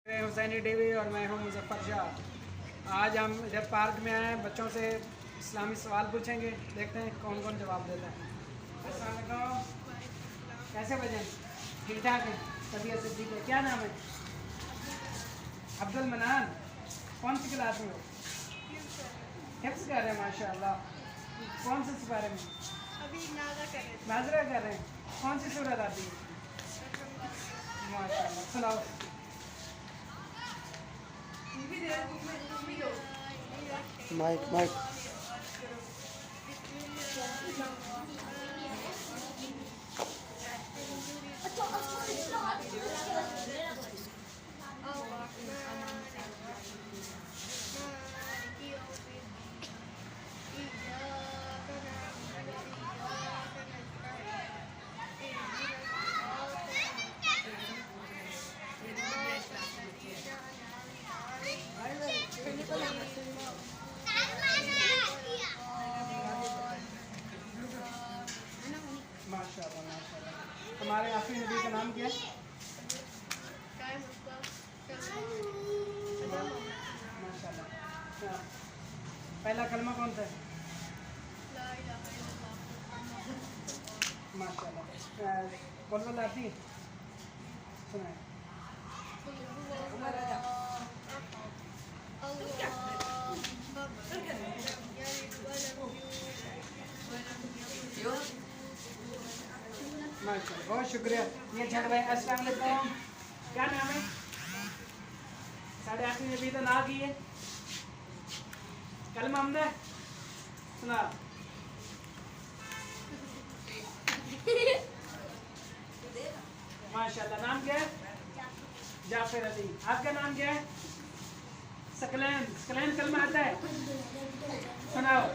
Husaini TV और मैं हूं मुजफ्फर शाह। आज हम इधर पार्क में आए हैं, बच्चों से इस्लामी सवाल पूछेंगे, देखते हैं कौन कौन जवाब देता है। अस्सलाम वालेकुम, कैसे बचें? ठीक ठाक है, तबीयत से ठीक है। क्या नाम है? अब्दुल मनान। कौन सी क्लास में हो? हिफ्ज़ कर रहे हैं, माशाल्लाह। कौन से सिपारे में? अभी नाज़रा कर रहे हैं। कौन सी सूरत आती है? माशाल्लाह, सुनाओ। माइक माइक माशाल्लाह माशाल्लाह। हमारे आखिरी नबी का नाम क्या है? माशाल्लाह। पहला कलमा कौन सा है? माशाल्लाह। कौन आती है? सुनाए। माशाल्लाह, बहुत शुक्रिया। ये छठ भाई, अस्सलाम वालेकुम, क्या नाम है? साढ़े आखिरी नबी तो ना की है। कलमा हमने सुना। माशाल्लाह, नाम क्या है? जाफर अली। आपका नाम क्या है? सकलैन। सकलैन कलमा आता है? सुनाओ।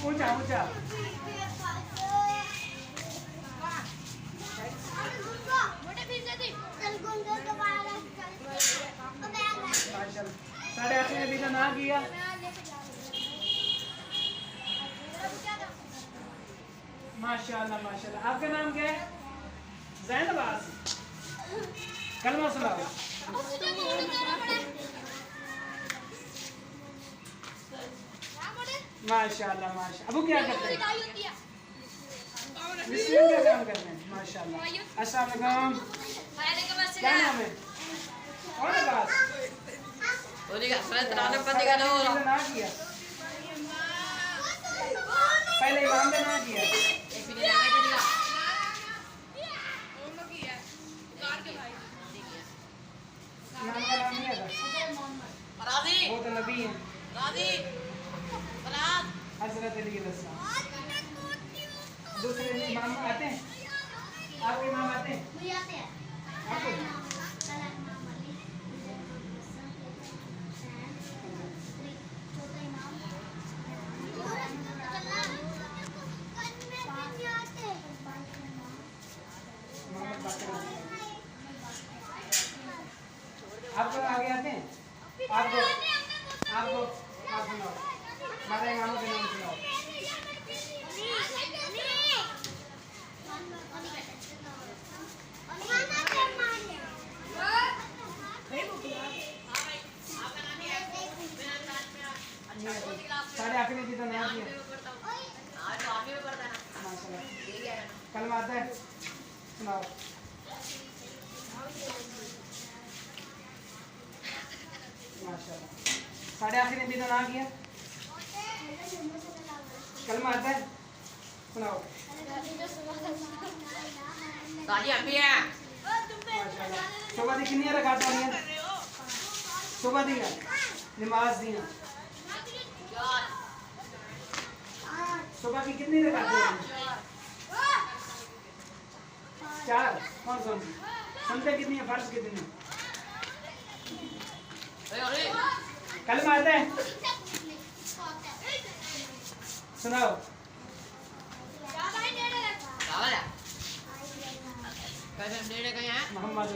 ऊंचा ऊंचा। साढ़े आखिरी नबी का नाम किया। माशाल्लाह माशाल्लाह। आपका नाम क्या है? ज़ैनबाज। कलमा सुनाओ। माशाल्लाह माशाल्लाह। अबू क्या करते हैं? मिस्त्री का काम करते हैं। माशाल्लाह। अस्सलाम वालेकुम, क्या नाम है? कौन है बात? ना किया पहले इमाम ने ना किया। इमाम का नाम नहीं आता? वो तो नबी है, हजरत अली अलैहिस्सलाम। दूसरे इमाम आते हैं? आपके इमाम आते हैं? आपको? आपको आगे आते हैं? आपको आपको आप सुनाओ, हमारे इमामों के नाम सुनाओ। साढ़े आखिरी की तो नया दिया। माशाल्लाह, कलमा आता है? सुनाओ। माशाल्लाह, साढ़े आखिरी भी तो ना किया। कलमा आता है? सुनाओ। माशाल्लाह, सुबह दी कितनी रकात होनी है? सुबह दी नमाज दी सुबह की कितनी रकात होनी? 4। कौन कौन सी? सुनते कितनी है? फर्ज कितनी? कलमा आता है? सुनाओ। मोहम्मद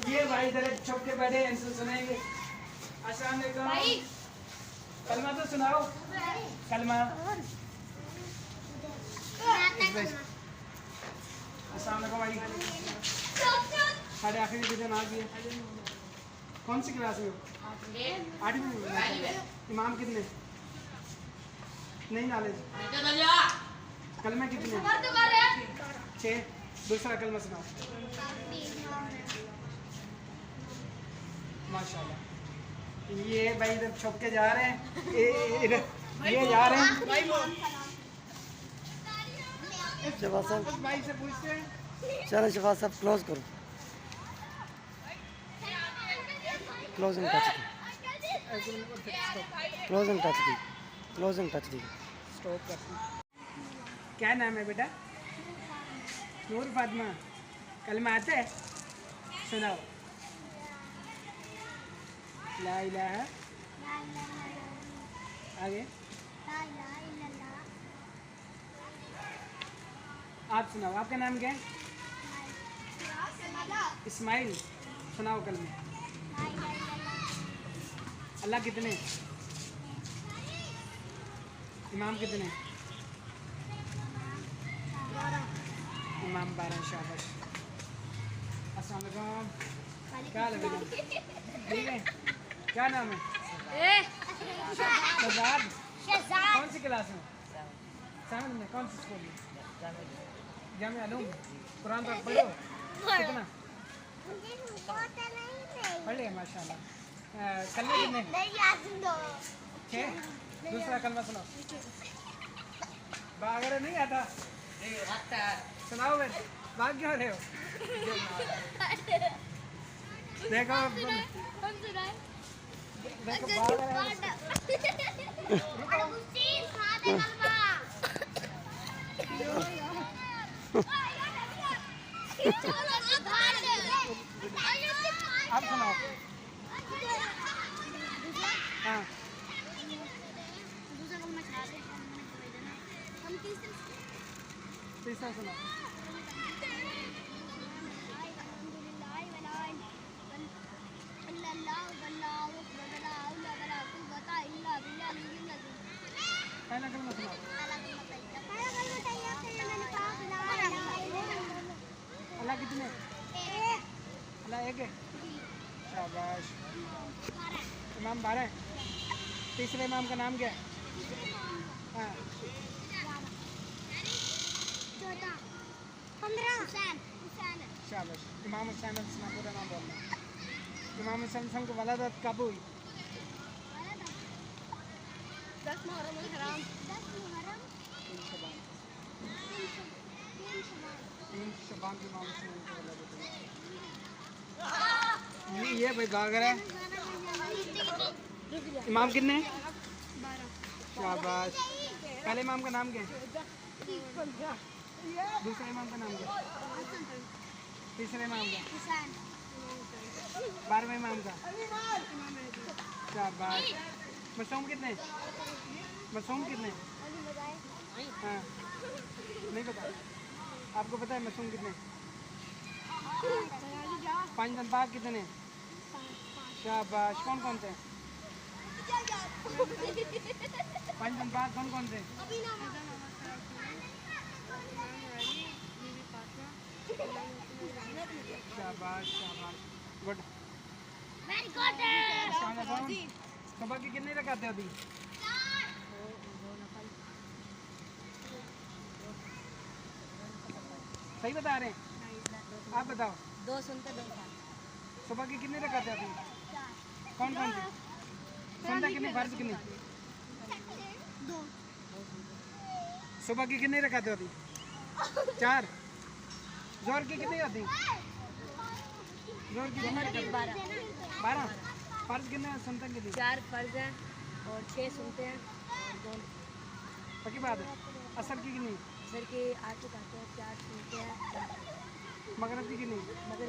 ये भाई इधर छुप के बैठे, इनसे सुनेंगे। अस्सलाम वालेकुम, कलमा तो सुनाओ। कलमा अस्सलाम वालेकुम भाई। साढ़े आखिरी डिवीजन आ गई है। कौन सी क्लास में हो? 8वीं में। इमाम कितने? नहीं नॉलेज। कलमे कितने? 6। दूसरा कलमा सुनाओ। माशाल्लाह। ये भाई इधर छुप के जा रहे हैं, इधर ये जा रहे हैं। शफा साहब उस भाई से पूछते हैं। चलो शफा साहब क्लोज करो, क्लोजिंग टच दी, क्लोजिंग टच दी, क्लोजिंग टच दी। स्टॉप करते हैं। क्या नाम है बेटा? नूर फातिमा। कलमा आता है? सुनाओ। ला इलाहा। आगे आप सुनाओ। आपका नाम क्या है? इस्माइल। सुनाओ कलमे। अल्लाह कितने? इमाम कितने? इमाम 12। शाबाश। अस्सलाम वालेकुम। क्या हाल है बेटा? ठीक है। क्या नाम है? शहजाद। कौन सी क्लास में? 7 में। कौन सी स्कूल में? जामिया उलूम। कुरान तक पढ़ो? कितना पढ़ लिया? माशाल्लाह। कलमे कितने? 6। दूसरा कलमा सुनाओ। बागरे नहीं आता? सुनाओ बेटा। भाग क्यों रहे हो? देखो देखो आप सुनाओ। हाँ तीसरा सुनाओ। पहला कलमा सुनाओ। अल्लाह कितने? अल्लाह एक है। शाबाश। इमाम 12। तीसरे इमाम का नाम क्या है? हाँ शाबाश। इमाम हुसैन पूरा नाम बोलना। इमाम हुसैन को वलादत कब हुई? 10 मुहर्रम हराम। 3 शबान की इमाम हुसैन को वलादत हुई। ये भाई गागर है। इमाम कितने? शाबाश। पहले इमाम का नाम क्या है? दूसरे इमाम का नाम क्या है? तीसरे इमाम का? 12वें इमाम का? शाबाश। मसूम कितने? मसूम कितने? हाँ नहीं पता। आपको पता है मसूम कितने? 5 जनपाक कितने? शाबाश। कौन कौन से? 5 जनपाक कौन कौन से? शाबाश शाबाश। गुड। सुबह की कितनी रकातें होती? सही बता रहे हैं? आप बताओ। 2 सुनते 2 खाते। सुबह की कितनी रकातें होती? कौन कौन सी? सुनता कितनी? फर्ज कितनी? 2। सुबह की कितनी रकातें होती? 4। जोर की कितनी होती? जोर की कितनी रकातें? 12। फर्ज कितने? सुनता कितनी? 4 फर्ज हैं और 6 सुनते हैं और 2 पक्की बात है। असर की कितनी? सर के 8 खाते हैं, 4 सुनते हैं। मगरब की कितनी? मगर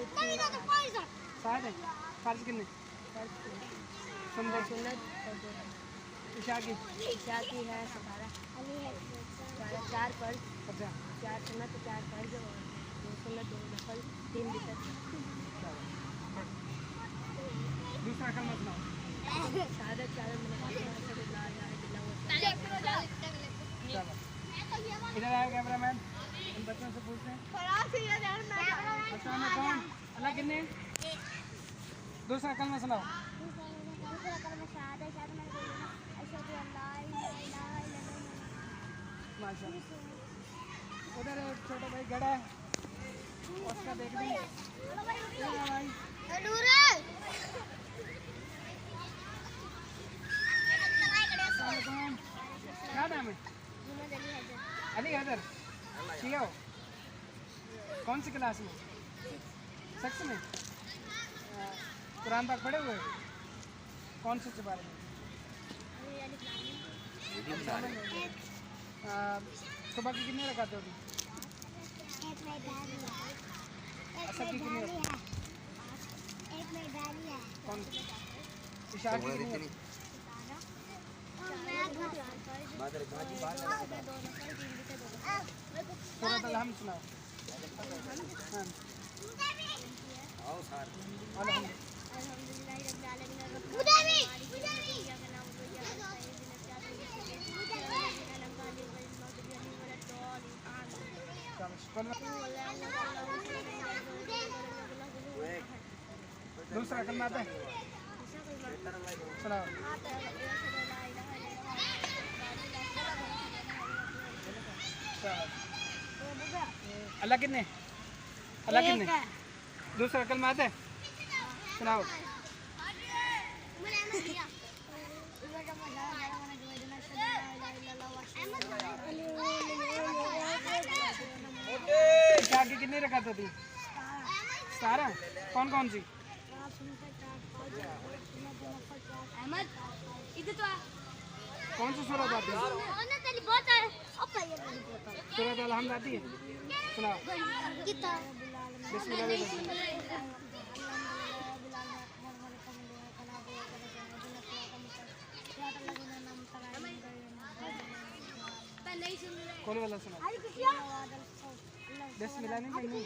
7 है। फर्ज कितने? सुनते? सुन्नत और 2 इशा की? इशा की है 17। 4 फर्ज, अच्छा 4 सुन्नत, 4 फर्ज और 2 सुन्नत, 2 नफल, 3 वितर। दूसरा कलमा सुनाओ। शहादत चलो इधर आया कैमरामैन। बच्चों से पूछते हैं। बच्चों में कौन अल्लाह कितने? दूसरा कलमा सुनाओ। माशाल्लाह। उधर एक छोटा भाई खड़ा है, उसका देख ली भाई। क्या नाम है? अली हैदर। ठीक हो? कौन सी क्लास में? 6 में। कुरान पाक पढ़े हुए? कौन से बारे में? सुबह की कितने रकातें होती? असर की कितनी होती? कौन सी? इशा की कितनी होती? सूरत अल-हम्द सुनाओ। दूसरा कलमा आता है? सुनाओ। अल्लाह कितने? अल्लाह कितने? दूसरा कलमा आता है? सुनाओ। इशा की कितनी रकात होती? 17। कौन कौन सी? कौन सी सूरत आती है? सूरत अल-हम्द आती है? सुनाओ। कौन वाला सुनाओ? बिस्मिल्लाह नहीं पढ़नी?